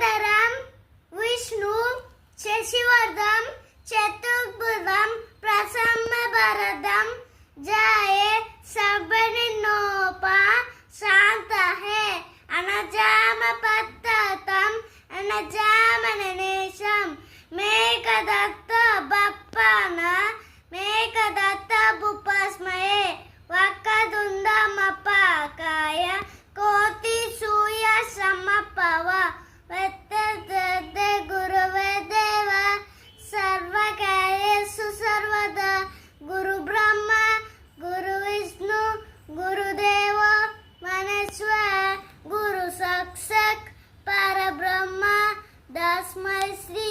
गदाधरं विष्णु शशिवर्धनं चतुर्भुजं प्रसन्नवदनं जाये सर्वनिर्नोपा शांत है अनजाम पत्तम अनजाम ननेशम मेघदत्त बप्पन मेघदत्त बुपस्मये वक्रतुण्डमपाकाय कोटि सूर्य समप्रभ वक्रतुण्ड गुरुवे देव सर्वकार्येषु सर्वदा गुरु ब्रह्मा गुरु विष्णु गुरुदेव महेश्वर गुरु साक्षात् परब्रह्म तस्मै श्री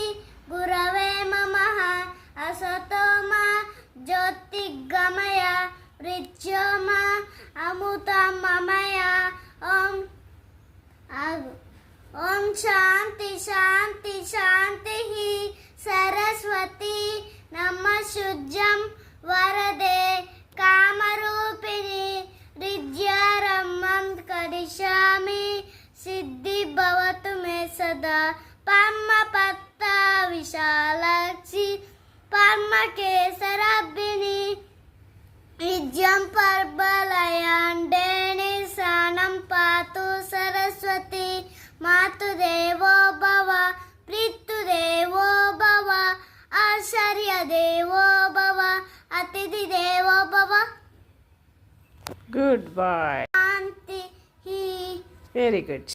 गुरवे नमः असतो मा ज्योतिर्गमय मृत्योर्मा अमृतमय ओम शांति शांति शांति सरस्वती नमः वरदे कामरूपिणी विद्यारम्भं करिष्यामि सिद्धि भवतु मे सदा परमपत्त विशालाक्षि परमकेसरब्बिनी विद्यां परबलयाण्डेनि सानं पातु सरस्वती मातुदेवो भव पितृदेवो भव आचार्यदेवो भव अतिथिदेवो भव. Good boy. शांति. Very good.